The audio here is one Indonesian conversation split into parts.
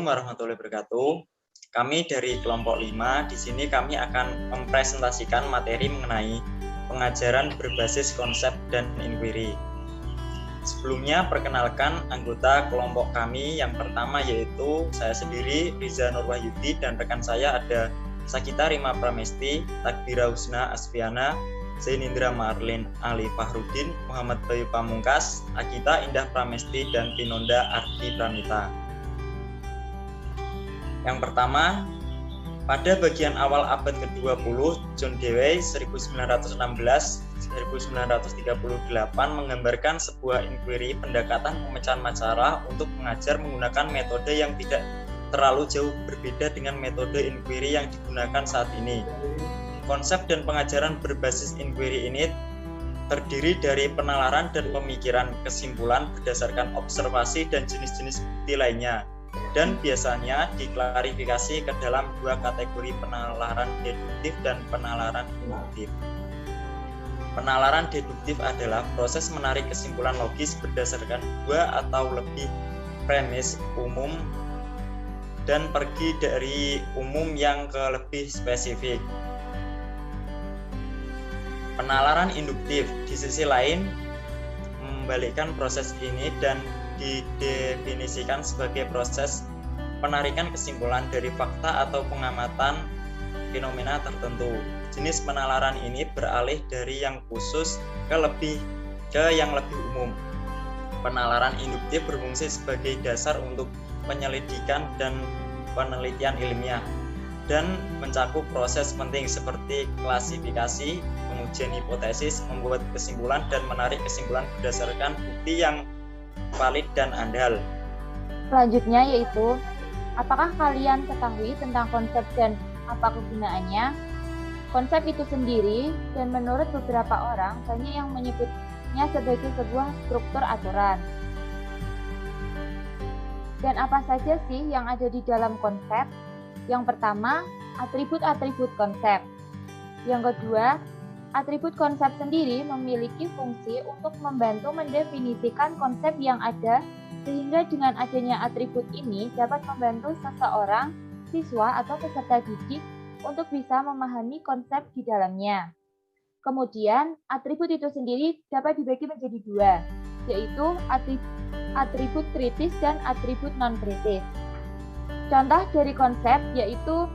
Assalamualaikum warahmatullahi wabarakatuh. Kami dari kelompok 5, di sini kami akan mempresentasikan materi mengenai pengajaran berbasis konsep dan inquiry. Sebelumnya, perkenalkan anggota kelompok kami. Yang pertama yaitu saya sendiri, Riza Nurwahyudi, dan rekan saya ada Sakita Rima Pramesti, Takbira Husna Asfiana, Zainindra Marlin Ali Fahrudin, Muhammad Bayu Pamungkas, Akita Indah Pramesti, dan Pinonda Ardi Pramita. Yang pertama, pada bagian awal abad ke-20, John Dewey 1938 menggambarkan sebuah inquiry pendekatan pemecahan masalah untuk mengajar menggunakan metode yang tidak terlalu jauh berbeda dengan metode inquiry yang digunakan saat ini. Konsep dan pengajaran berbasis inquiry ini terdiri dari penalaran dan pemikiran kesimpulan berdasarkan observasi dan jenis-jenis bukti lainnya, dan biasanya diklarifikasi ke dalam dua kategori, penalaran deduktif dan penalaran induktif. Penalaran deduktif adalah proses menarik kesimpulan logis berdasarkan dua atau lebih premis umum dan pergi dari umum yang ke lebih spesifik. Penalaran induktif di sisi lain membalikkan proses ini dan didefinisikan sebagai proses penarikan kesimpulan dari fakta atau pengamatan fenomena tertentu. Jenis penalaran ini beralih dari yang khusus ke yang lebih umum. Penalaran induktif berfungsi sebagai dasar untuk penyelidikan dan penelitian ilmiah dan mencakup proses penting seperti klasifikasi, pengujian hipotesis, membuat kesimpulan, dan menarik kesimpulan berdasarkan bukti yang valid dan andal. Selanjutnya yaitu, apakah kalian ketahui tentang konsep dan apa kegunaannya? Konsep itu sendiri, dan menurut beberapa orang, banyak yang menyebutnya sebagai sebuah struktur aturan. Dan apa saja sih yang ada di dalam konsep? Yang pertama, atribut-atribut konsep. Yang kedua, atribut konsep sendiri memiliki fungsi untuk membantu mendefinisikan konsep yang ada, sehingga dengan adanya atribut ini dapat membantu seseorang, siswa, atau peserta didik untuk bisa memahami konsep di dalamnya. Kemudian, atribut itu sendiri dapat dibagi menjadi dua, yaitu atribut kritis dan atribut non-kritis. Contoh dari konsep yaitu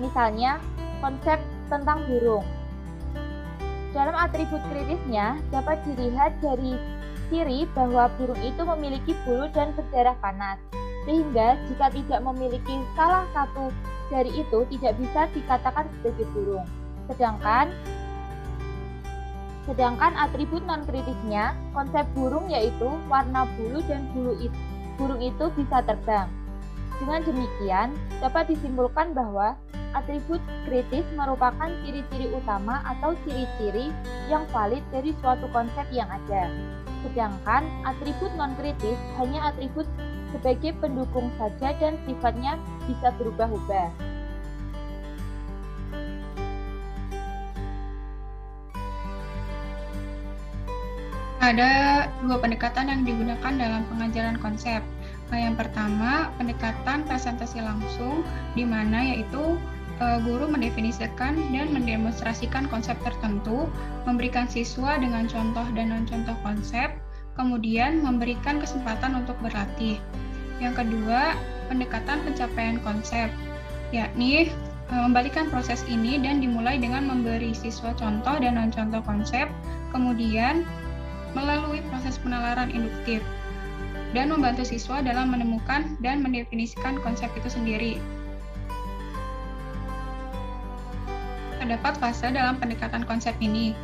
misalnya konsep tentang burung. Dalam atribut kritisnya dapat dilihat dari ciri bahwa burung itu memiliki bulu dan berdarah panas, sehingga jika tidak memiliki salah satu dari itu tidak bisa dikatakan sebagai burung. Sedangkan atribut non-kritisnya, konsep burung yaitu warna bulu dan burung itu bisa terbang. Dengan demikian, dapat disimpulkan bahwa atribut kritis merupakan ciri-ciri utama atau ciri-ciri yang valid dari suatu konsep yang ada. Sedangkan atribut non-kritis hanya atribut sebagai pendukung saja dan sifatnya bisa berubah-ubah. Ada dua pendekatan yang digunakan dalam pengajaran konsep. Yang pertama, pendekatan presentasi langsung, di mana yaitu guru mendefinisikan dan mendemonstrasikan konsep tertentu, memberikan siswa dengan contoh dan non-contoh konsep, kemudian memberikan kesempatan untuk berlatih. Yang kedua, pendekatan pencapaian konsep, yakni membalikkan proses ini dan dimulai dengan memberi siswa contoh dan non-contoh konsep, kemudian melalui proses penalaran induktif, dan membantu siswa dalam menemukan dan mendefinisikan konsep itu sendiri. Terdapat fase dalam pendekatan konsep ini.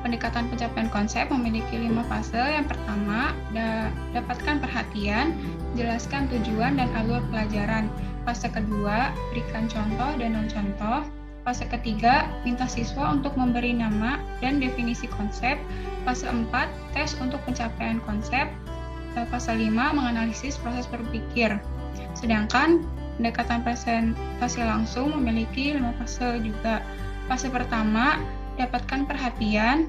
Pendekatan pencapaian konsep memiliki 5 fase. Yang pertama, dapatkan perhatian, jelaskan tujuan dan alur pelajaran. Fase kedua, berikan contoh dan non-contoh. Fase ketiga, minta siswa untuk memberi nama dan definisi konsep. Fase 4, tes untuk pencapaian konsep. Fase 5, menganalisis proses berpikir. Sedangkan pendekatan presentasi langsung memiliki 5 fase juga. Fase pertama, dapatkan perhatian,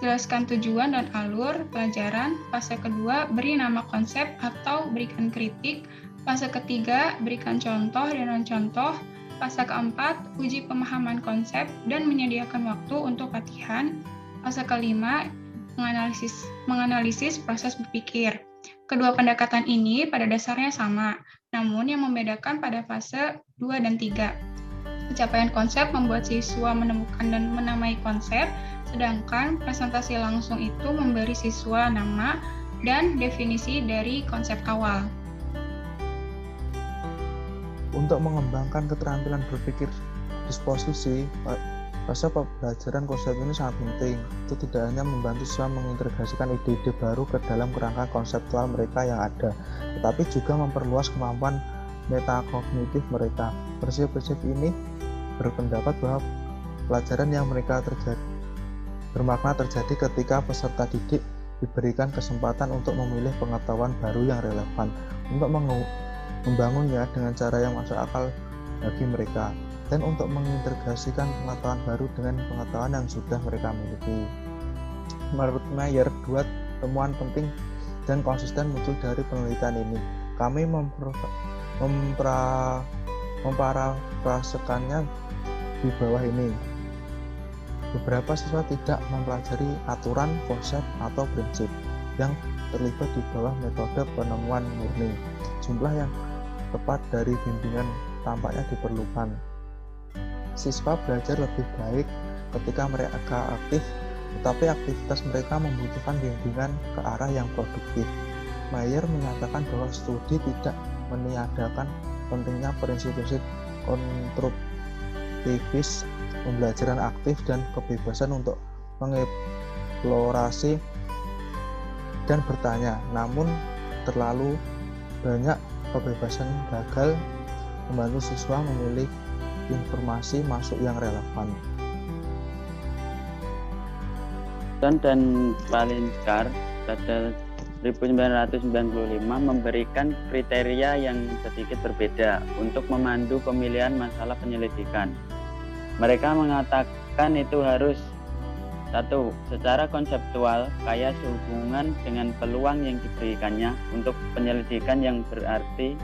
jelaskan tujuan dan alur pelajaran. Fase kedua, beri nama konsep atau berikan kritik. Fase ketiga, berikan contoh dan non-contoh. Fase keempat, uji pemahaman konsep dan menyediakan waktu untuk latihan. Fase kelima, menganalisis proses berpikir. Kedua pendekatan ini pada dasarnya sama, namun yang membedakan pada fase 2 dan 3. Pencapaian konsep membuat siswa menemukan dan menamai konsep, sedangkan presentasi langsung itu memberi siswa nama dan definisi dari konsep awal. Untuk mengembangkan keterampilan berpikir disposisi, fase pembelajaran konsep ini sangat penting. Itu tidak hanya membantu siswa mengintegrasikan ide-ide baru ke dalam kerangka konseptual mereka yang ada, tetapi juga memperluas kemampuan metakognitif mereka. Prinsip-prinsip ini berpendapat bahwa pelajaran yang mereka bermakna terjadi ketika peserta didik diberikan kesempatan untuk memilih pengetahuan baru yang relevan untuk membangunnya dengan cara yang masuk akal bagi mereka, dan untuk mengintegrasikan pengetahuan baru dengan pengetahuan yang sudah mereka miliki. Menurut Mayer, dua temuan penting dan konsisten muncul dari penelitian ini. Kami memparafrasekannya di bawah ini. Beberapa siswa tidak mempelajari aturan, konsep, atau prinsip yang terlibat di bawah metode penemuan murni. Jumlah yang tepat dari bimbingan tampaknya diperlukan. Siswa belajar lebih baik ketika mereka aktif, tetapi aktivitas mereka membutuhkan bimbingan ke arah yang produktif. Mayer menyatakan bahwa studi tidak meniadakan pentingnya prinsip-prinsip konstruktivis, pembelajaran aktif, dan kebebasan untuk mengeksplorasi dan bertanya, namun terlalu banyak kebebasan gagal membantu siswa memilih informasi masuk yang relevan. Dan Palinskar pada 1995 memberikan kriteria yang sedikit berbeda untuk memandu pemilihan masalah penyelidikan. Mereka mengatakan itu harus: 1. Secara konseptual, kaya sehubungan dengan peluang yang diberikannya untuk penyelidikan yang berarti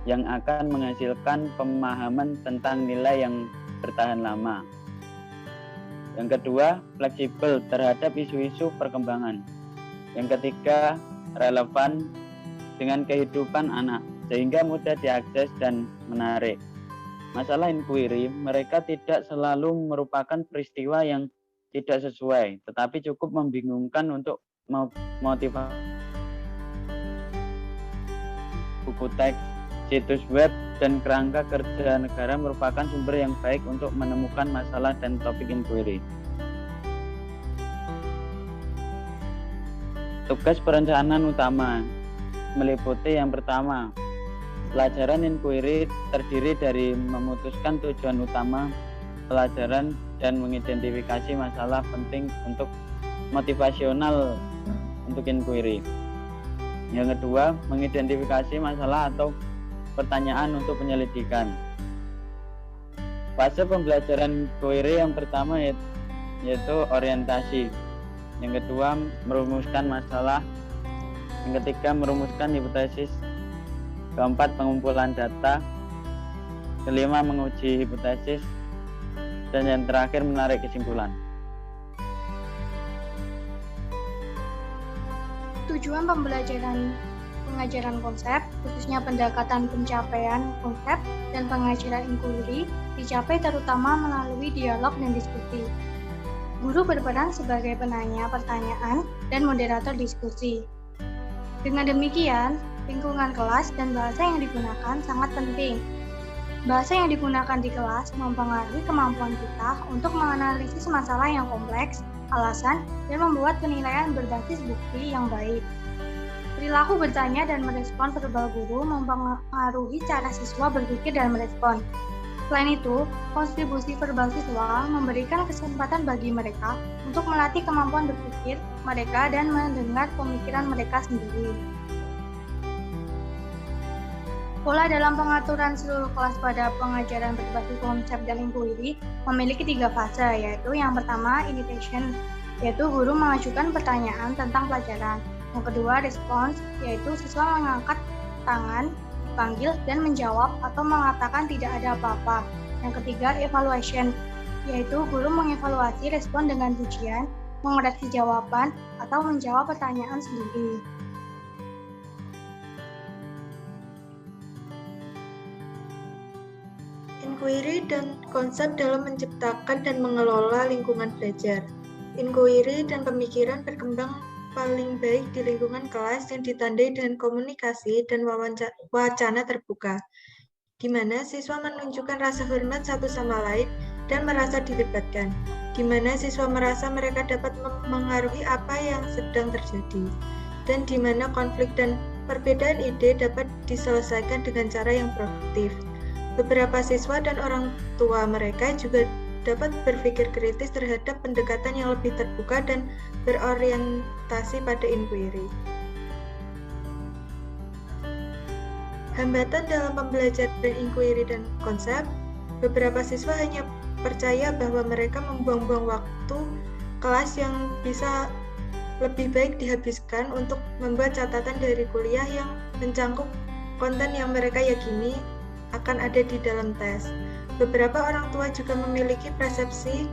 yang akan menghasilkan pemahaman tentang nilai yang bertahan lama. Yang kedua, fleksibel terhadap isu-isu perkembangan. Yang ketiga, relevan dengan kehidupan anak, sehingga mudah diakses dan menarik. Masalah inquiry, mereka tidak selalu merupakan peristiwa yang tidak sesuai, tetapi cukup membingungkan untuk motivasi. Buku teks, situs web, dan kerangka kerja negara merupakan sumber yang baik untuk menemukan masalah dan topik inquiry. Tugas perencanaan utama meliputi yang pertama, pelajaran inquiry terdiri dari memutuskan tujuan utama pelajaran dan mengidentifikasi masalah penting untuk motivasional untuk inquiry. Yang kedua, mengidentifikasi masalah atau pertanyaan untuk penyelidikan. Fase pembelajaran inquiry yang pertama yaitu orientasi. Yang kedua, merumuskan masalah. Yang ketiga, merumuskan hipotesis. Keempat, pengumpulan data. Kelima, menguji hipotesis. Dan yang terakhir, menarik kesimpulan. Tujuan pembelajaran pengajaran konsep, khususnya pendekatan pencapaian konsep dan pengajaran inquiry, dicapai terutama melalui dialog dan diskusi. Guru berperan sebagai penanya pertanyaan dan moderator diskusi. Dengan demikian, lingkungan kelas dan bahasa yang digunakan sangat penting. Bahasa yang digunakan di kelas mempengaruhi kemampuan kita untuk menganalisis masalah yang kompleks, alasan, dan membuat penilaian berbasis bukti yang baik. Perilaku bertanya dan merespon verbal guru mempengaruhi cara siswa berpikir dan merespon. Selain itu, kontribusi verbal siswa memberikan kesempatan bagi mereka untuk melatih kemampuan berpikir mereka dan mendengar pemikiran mereka sendiri. Pola dalam pengaturan seluruh kelas pada pengajaran berbasis konsep dan inquiry memiliki 3 fase, yaitu yang pertama, initiation, yaitu guru mengajukan pertanyaan tentang pelajaran. Yang kedua, respons, yaitu siswa mengangkat tangan dipanggil dan menjawab atau mengatakan tidak ada apa-apa. Yang ketiga, evaluation, yaitu guru mengevaluasi respon dengan pujian, mengoreksi jawaban, atau menjawab pertanyaan sendiri. Inquiry dan konsep dalam menciptakan dan mengelola lingkungan belajar. Inquiry dan pemikiran berkembang paling baik di lingkungan kelas yang ditandai dengan komunikasi dan wacana terbuka, di mana siswa menunjukkan rasa hormat satu sama lain dan merasa dilibatkan, di mana siswa merasa mereka dapat mengaruhi apa yang sedang terjadi, dan di mana konflik dan perbedaan ide dapat diselesaikan dengan cara yang produktif. Beberapa siswa dan orang tua mereka juga dapat berpikir kritis terhadap pendekatan yang lebih terbuka dan berorientasi pada inquiry. Hambatan dalam pembelajaran inquiry dan konsep, beberapa siswa hanya percaya bahwa mereka membuang-buang waktu kelas yang bisa lebih baik dihabiskan untuk membuat catatan dari kuliah yang mencangkup konten yang mereka yakini akan ada di dalam tes. Beberapa orang tua juga memiliki persepsi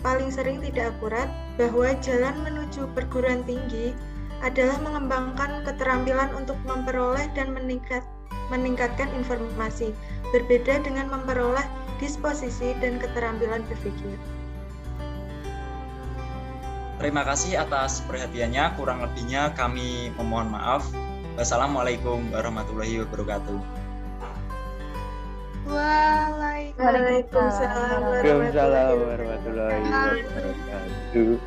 paling sering tidak akurat bahwa jalan menuju perguruan tinggi adalah mengembangkan keterampilan untuk memperoleh dan meningkatkan informasi, berbeda dengan memperoleh disposisi dan keterampilan berpikir. Terima kasih atas perhatiannya, kurang lebihnya kami memohon maaf. Wassalamualaikum warahmatullahi wabarakatuh. Waalaikumsalam warahmatullahi wabarakatuh.